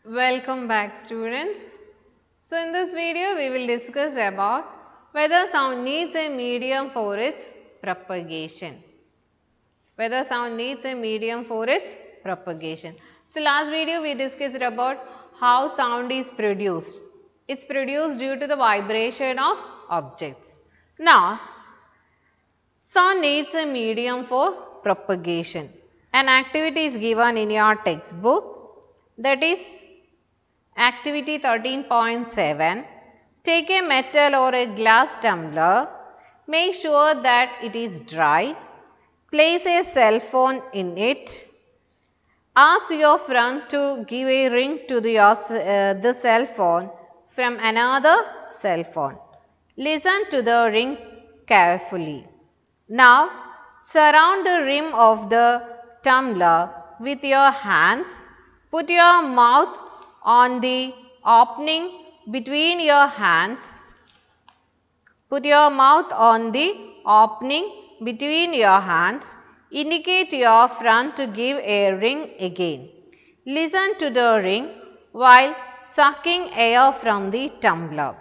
Welcome back, students. So in this video we will discuss about whether sound needs a medium for its propagation. Whether sound needs a medium for its propagation. So last video we discussed about how sound is produced. It's produced due to the vibration of objects. Now sound needs a medium for propagation. An activity is given in your textbook, that is activity 13.7. Take a metal or a glass tumbler, make sure that it is dry, place a cell phone in it, ask your friend to give a ring to the cell phone from another cell phone. Listen to the ring carefully. Now, surround the rim of the tumbler with your hands. Put your mouth on the opening between your hands. Put your mouth on the opening between your hands. Indicate your friend to give a ring again. Listen to the ring while sucking air from the tumbler.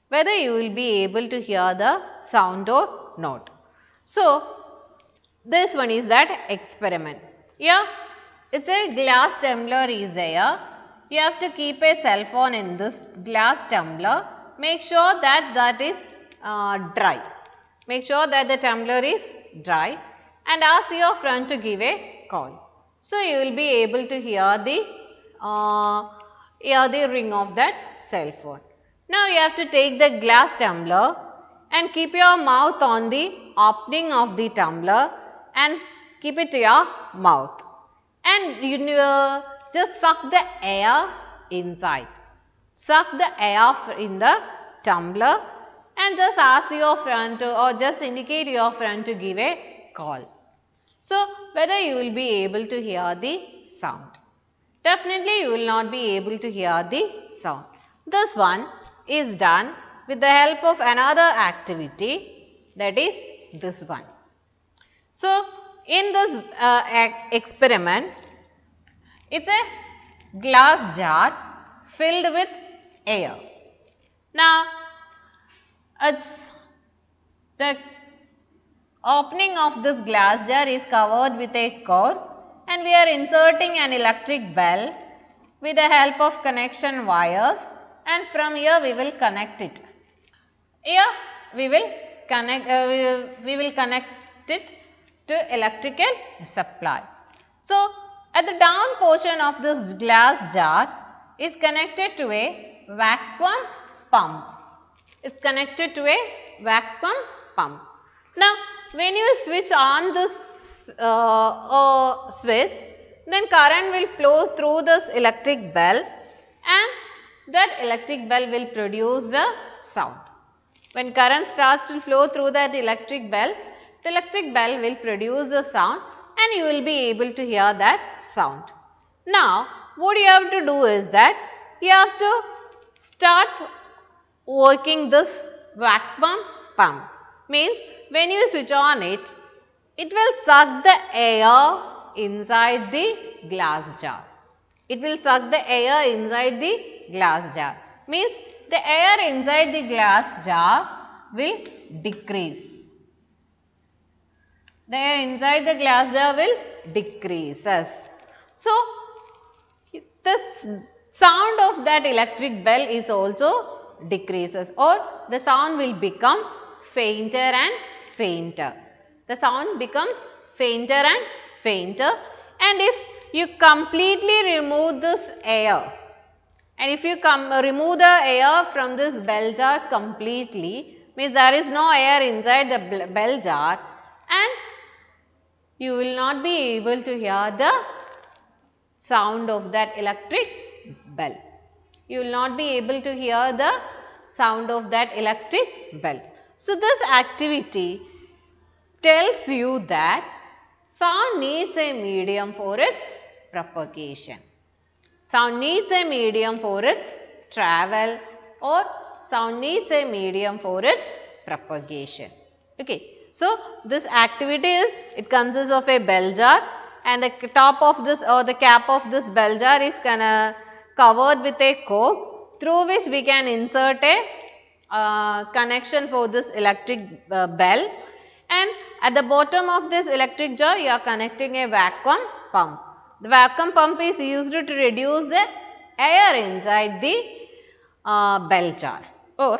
Whether you will be able to hear the sound or not. So, this one is that experiment. Yeah, it's a glass tumbler is there. You have to keep a cell phone in this glass tumbler. Make sure that is dry. Make sure that the tumbler is dry and ask your friend to give a call. So, you will be able to hear the ring of that cell phone. Now, you have to take the glass tumbler and keep your mouth on the opening of the tumbler and keep it to your mouth. And you just suck the air inside. Suck the air in the tumbler and just ask your friend to or just indicate your friend to give a call. So, whether you will be able to hear the sound. Definitely you will not be able to hear the sound. This one is done with the help of another activity, that is this one. So, in this experiment, it's a glass jar filled with air. Now, it's the opening of this glass jar is covered with a cord and we are inserting an electric bell with the help of connection wires, and from here we will connect it. Here we will connect it to electrical supply. So, at the down portion of this glass jar is connected to a vacuum pump. It is connected to a vacuum pump. Now, when you switch on this switch, then current will flow through this electric bell and that electric bell will produce the sound. When current starts to flow through that electric bell, the electric bell will produce the sound and you will be able to hear that sound. Now, what you have to do is that you have to start working this vacuum pump. Means when you switch on it, it will suck the air inside the glass jar. It will suck the air inside the glass jar. Means the air inside the glass jar will decrease. The air inside the glass jar will decreases. So, the sound of that electric bell is also decreases, or the sound will become fainter and fainter. The sound becomes fainter and fainter, and if you completely remove this air, and if you remove the air from this bell jar completely, means there is no air inside the bell jar, and you will not be able to hear the sound of that electric bell. You will not be able to hear the sound of that electric bell. So, this activity tells you that sound needs a medium for its propagation. Sound needs a medium for its travel, or sound needs a medium for its propagation. Okay. So, this activity is, it consists of a bell jar and the top of this or the cap of this bell jar is covered with a coke through which we can insert a connection for this electric bell, and at the bottom of this electric jar you are connecting a vacuum pump. The vacuum pump is used to reduce the air inside the bell jar or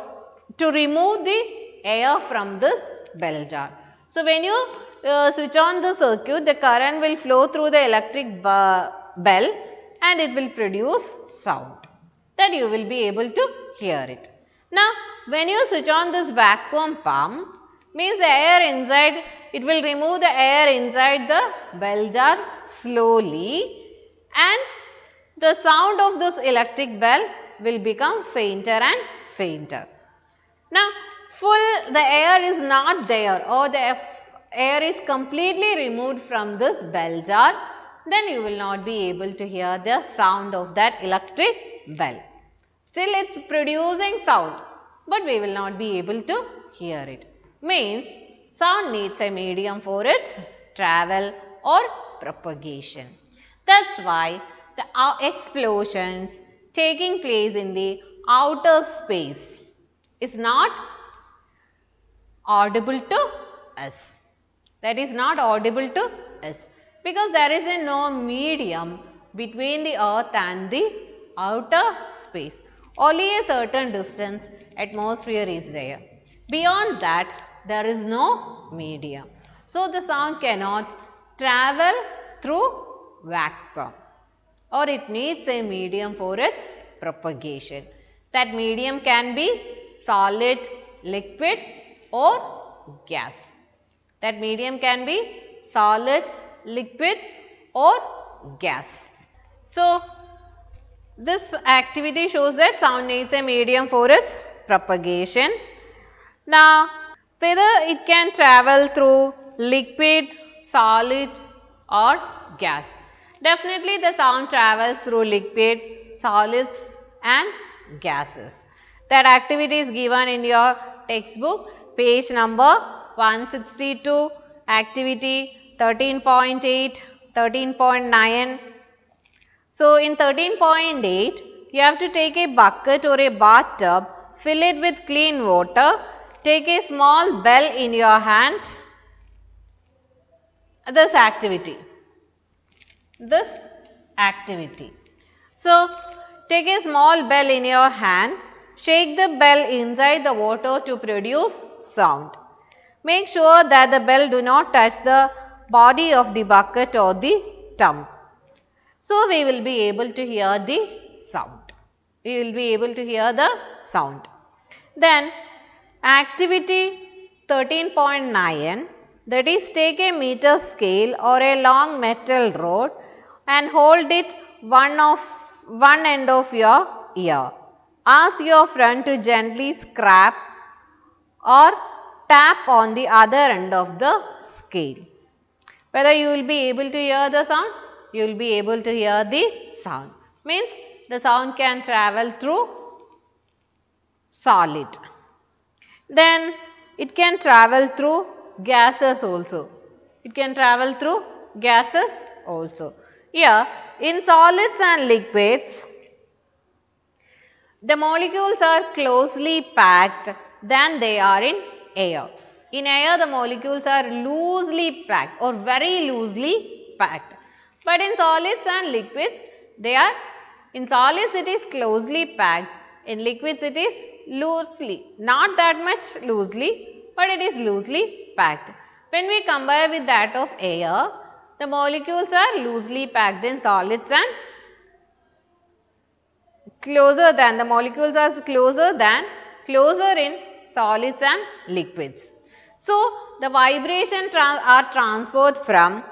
to remove the air from this bell jar. So, when you switch on the circuit, the current will flow through the electric bell and it will produce sound that you will be able to hear it. Now, when you switch on this vacuum pump, means the air inside, it will remove the air inside the bell jar slowly, and the sound of this electric bell will become fainter and fainter. Now, the air is not there or the air is completely removed from this bell jar, then you will not be able to hear the sound of that electric bell. Still it is producing sound, but we will not be able to hear it. Means sound needs a medium for its travel or propagation. That is why the explosions taking place in the outer space is not audible to us. That is not audible to us because there is no medium between the earth and the outer space. Only a certain distance atmosphere is there. Beyond that, there is no medium. So, the sound cannot travel through vacuum, or it needs a medium for its propagation. That medium can be solid, liquid or gas. That medium can be solid, liquid or gas. So, this activity shows that sound needs a medium for its propagation. Now, whether it can travel through liquid, solid or gas. Definitely the sound travels through liquid, solids and gases. That activity is given in your textbook, page number 162, activity 13.8, 13.9. So, in 13.8, you have to take a bucket or a bathtub, fill it with clean water, take a small bell in your hand. This activity. So, take a small bell in your hand, shake the bell inside the water to produce sound. Make sure that the bell do not touch the body of the bucket or the tub. So, we will be able to hear the sound. Then, activity 13.9, that is, take a meter scale or a long metal rod and hold it one end of your ear. Ask your friend to gently scrape or tap on the other end of the scale. Whether you will be able to hear the sound? You will be able to hear the sound. Means the sound can travel through solid. Then it can travel through gases also. Here, in solids and liquids, the molecules are closely packed than they are in air. In air, the molecules are loosely packed or very loosely packed. But in solids and liquids, in solids it is closely packed, in liquids it is loosely, not that much loosely, but it is loosely packed. When we compare with that of air, the molecules are loosely packed in solids and closer in solids and liquids. So, the vibration are transferred from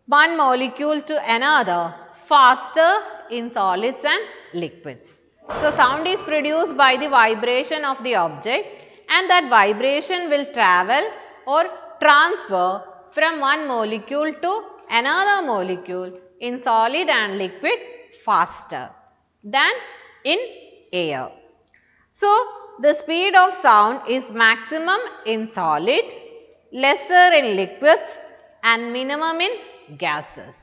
one molecule to another faster in solids and liquids. So, sound is produced by the vibration of the object, and that vibration will travel or transfer from one molecule to another molecule in solid and liquid faster than in air. So, the speed of sound is maximum in solid, lesser in liquids and minimum in gases.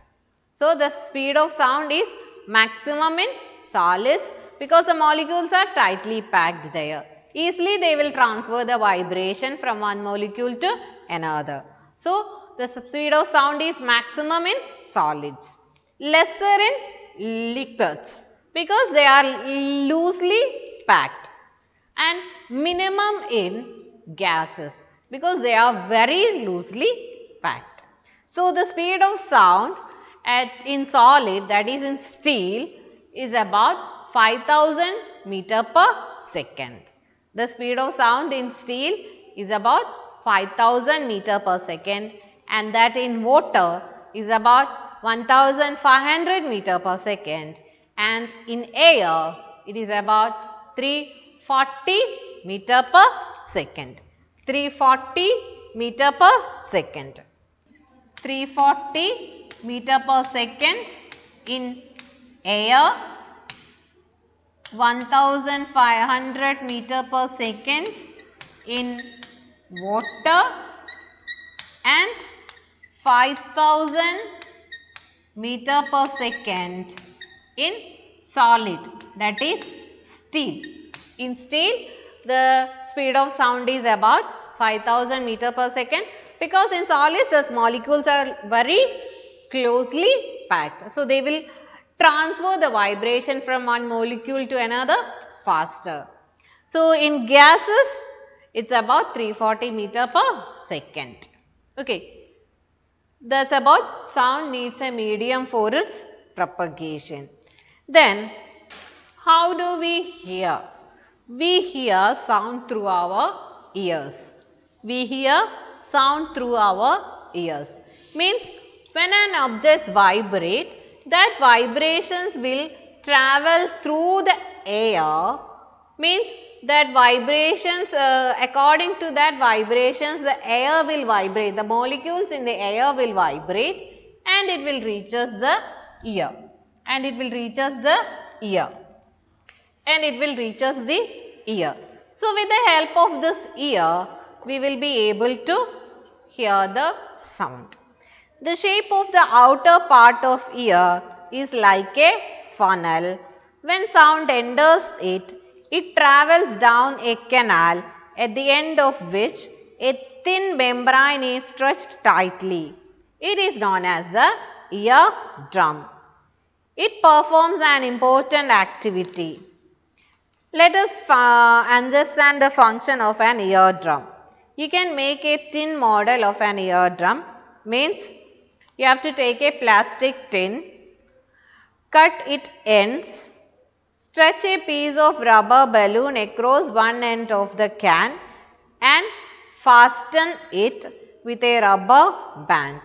So, the speed of sound is maximum in solids because the molecules are tightly packed there. Easily they will transfer the vibration from one molecule to another. So, the speed of sound is maximum in solids, lesser in liquids because they are loosely packed, and minimum in gases because they are very loosely packed. So, the speed of sound in solid, that is in steel, is about 5000 meter per second. The speed of sound in steel is about 5000 meter per second, and that in water is about 1500 meter per second, and in air it is about 340 meter per second. 340 meter per second. 340 meter per second in air, 1500 meter per second in water, and 5000 meter per second in solid, that is steel. In steel, the speed of sound is about 5000 meter per second because in solids the molecules are very closely packed. So, they will transfer the vibration from one molecule to another faster. So, in gases it is about 340 meter per second. Okay. That is about sound needs a medium for its propagation. Then, how do we hear? We hear sound through our ears. We hear sound through our ears. Means when an object vibrates, that vibrations will travel through the air. Means that vibrations, according to that vibrations, the air will vibrate. The molecules in the air will vibrate and it will reach us the ear. And it will reach us the ear. And it will reach us the ear. So, with the help of this ear, we will be able to hear the sound. The shape of the outer part of ear is like a funnel. When sound enters it, it travels down a canal at the end of which a thin membrane is stretched tightly. It is known as the eardrum. It performs an important activity. Let us understand the function of an eardrum. You can make a tin model of an eardrum. Means you have to take a plastic tin, cut its ends, stretch a piece of rubber balloon across one end of the can and fasten it with a rubber band.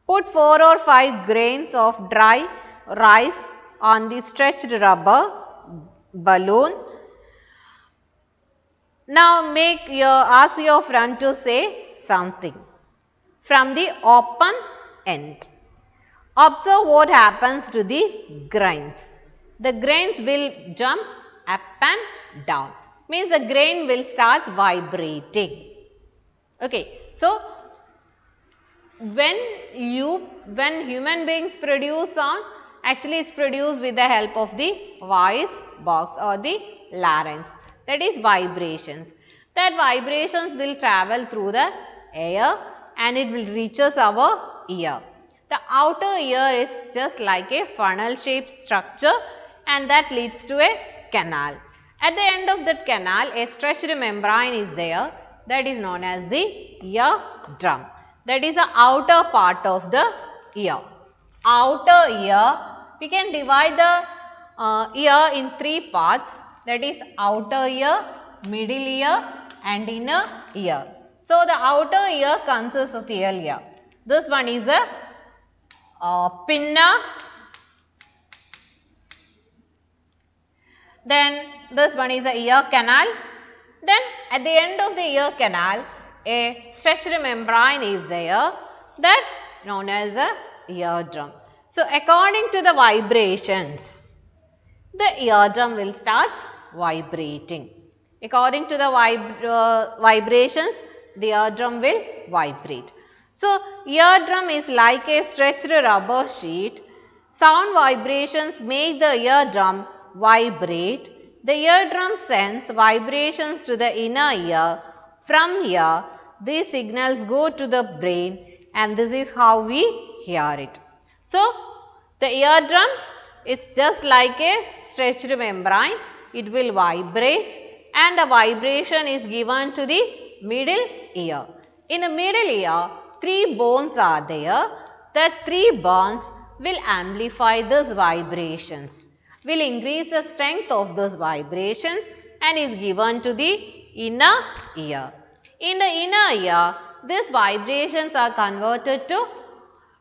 Put 4 or 5 grains of dry rice on the stretched rubber balloon. Now ask your friend to say something from the open end. Observe what happens to the grains. The grains will jump up and down. Means the grain will start vibrating. Okay. So, when human beings produce sound, actually it is produced with the help of the voice box or the larynx, that is vibrations. That vibrations will travel through the air and it will reaches our ear. The outer ear is just like a funnel shaped structure and that leads to a canal. At the end of that canal, a stretched membrane is there, that is known as the eardrum. That is the outer part of the ear. Outer ear, we can divide the ear in 3 parts, that is outer ear, middle ear and inner ear. So, the outer ear consists of the ear. This one is a pinna, then this one is the ear canal, then at the end of the ear canal a stretched membrane is there, that known as a eardrum. So, according to the vibrations, the eardrum will start vibrating. According to the vibrations, the eardrum will vibrate. So, eardrum is like a stretched rubber sheet Sound vibrations make the eardrum vibrate. The eardrum sends vibrations to the inner ear. From here, these signals go to the brain and this is how we hear it. So, the eardrum is just like a stretched membrane. It will vibrate and the vibration is given to the middle ear. In the middle ear, 3 bones are there. The 3 bones will amplify these vibrations, will increase the strength of those vibrations and is given to the inner ear. In the inner ear, these vibrations are converted to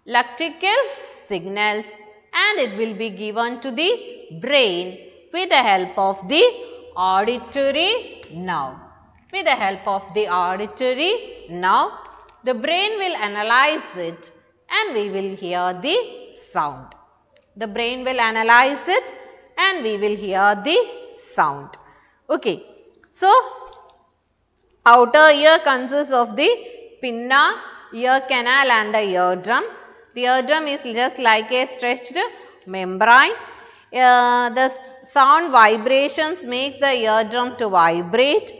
electrical signals and it will be given to the brain with the help of the auditory nerve. With the help of the auditory nerve, the brain will analyze it and we will hear the sound. The brain will analyze it and we will hear the sound. Okay. So, outer ear consists of the pinna, ear canal and the eardrum. The eardrum is just like a stretched membrane. The sound vibrations makes the eardrum to vibrate.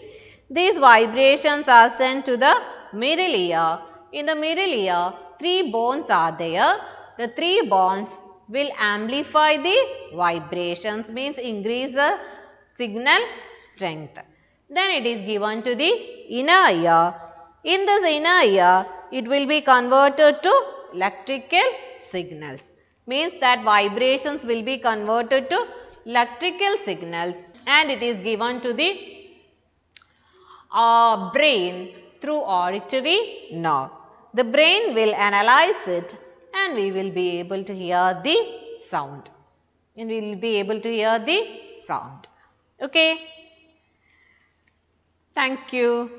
These vibrations are sent to the middle ear. In the middle ear, 3 bones are there. The 3 bones will amplify the vibrations, means increase the signal strength. Then it is given to the inner ear. In this inner ear, it will be converted to electrical signals. Means that vibrations will be converted to electrical signals and it is given to the brain through auditory nerve. The brain will analyze it and we will be able to hear the sound. And we will be able to hear the sound. Okay. Thank you.